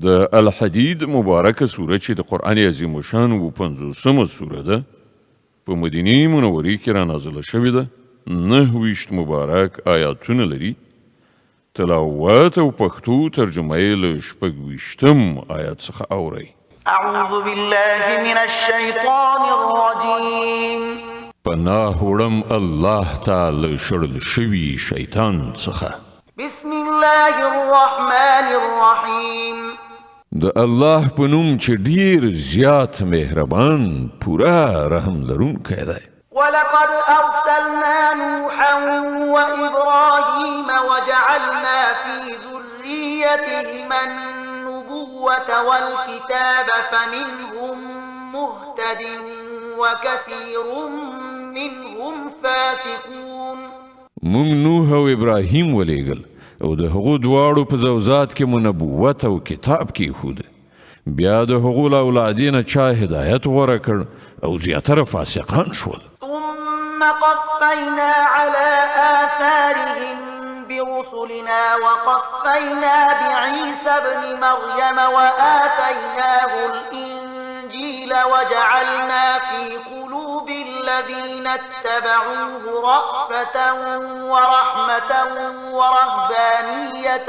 د الحدید مبارکه سوره چې د قرآن عظیم الشان 50مه سوره ده په مدینه منورې کې را نازله شوې ده. 29 مبارک آیاتونه لري. تلاوت او پښتو ترجمه یې له 26 آیات څخه اورئ. اعوذ بالله من الشیطان الرجیم. پناه وړم الله تعالی شړل شوي شیطان څخه. بسم الله الرحمن الرحیم. د الله په نوم چې ډیر زیات مهربان پورا رحم لرونکی دی. ولقد أرسلنا نوحا وإبراهيم وجعلنا في ذريتهما النبوة والكتاب فمنهم مهتد وكثير منهم فاسقون. مونږ نوح او ابراهیم ولیږل او د هغو دواړو په زوزات کې مو نبوت او کتاب کېښود. بیا د هغو له اولادې نه چا هدایت غوره کړ او زیاتره فاسقان شول. ثم قفينا على آثارهم برسلنا وقفينا بعيسى ابن مريم وآتيناه الإنجيل وجعلنا في قلوب الذين اتبعوه رأفة ورحمة ورهبانية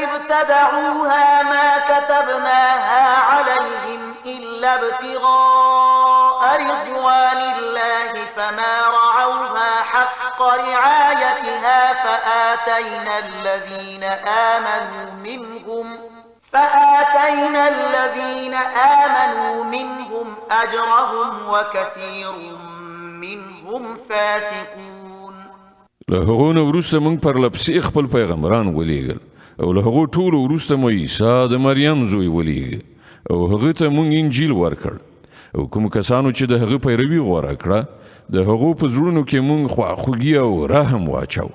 ابتدعوها ما كتبناها عليهم إلا ابتغاء رضوان الله فما رعوها حق رعايتها فآتينا الذين آمنوا منهم أجرهم وكثير منهم فاسقون. له هغو نه وروسته موږ پرلپسې خپل پیغمبران ولیږل او له هغو ټولو وروسته مو عیسی د مریم زوی ولیږه او هغه ته موږ انجیل ورکړ او کوم کسانو چې د هغه پیروي غوره کړه د هغو په زړونو کې موږ خواخوږي او رحم واچو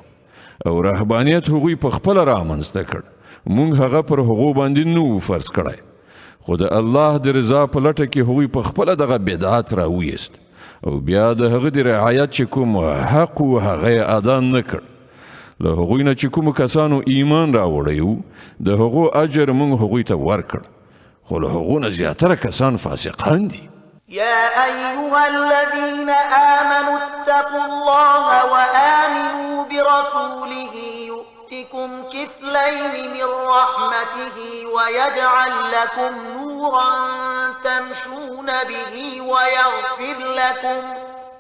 او رهبانیت هغوی په خپله رامنځته کړ. موږ هغه پر هغو باندې نو فرض کړی خو د الله د رضا په لټه کې هغوی په خپله دغه بدعت راویست او بیا د هغه د رعایت چې کوم حق و هغه یې ادا نه کړ. له هغوی نه چې کومو کسانو ایمان راوړی و د هغو اجر موږ هغوی ته ورکړ خو له هغو نه زیاتره کسان فاسقان دي. يا أيها الذين آمنوا اتقوا الله وآمنوا برسوله يؤتكم كفلين من رحمته ويجعل لكم نورا تمشون به ويغفر لكم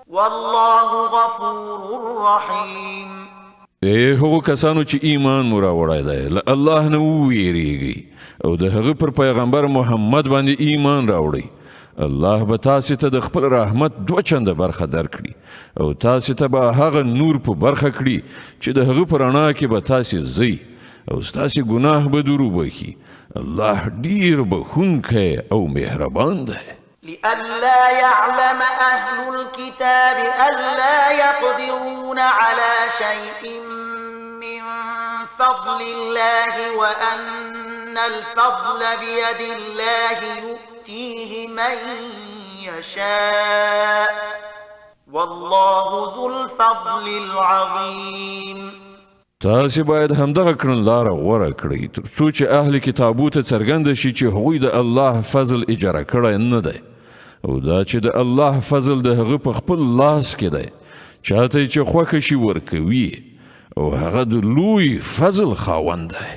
والله غفور رحيم. ای هغو کسانو چې ایمان مو راوړی دی له الله نه وویریږئ او د هغه پر پیغمبر محمد باندې ایمان راوړئ. الله به تاسې ته د خپل رحمت 2 چنده برخه درکړي او تاسې ته به هغه نور په برخه کړي چې د هغه په رڼا کې به تاسې ځئ او ستاسې ګناه به در وبخي. الله ډیر بخښونکی او مهربان دی. لئلا يعلم أهل الكتاب ألا يقدرون على شيء من فضل الله وأن الفضل بيد الله يؤتيه من يشاء والله ذو الفضل العظيم. تاسې باید همدغه کړنلاره غوره کړئ تر څو چې اهل کتابو ته څرګنده شي چې هغوی د الله فضل اجاره کړی نه دی او دا چې د الله فضل د هغه په خپل لاس کې دی. چاته چې خوښه شي ورکوي او هغه د لوی فضل خاوند دی.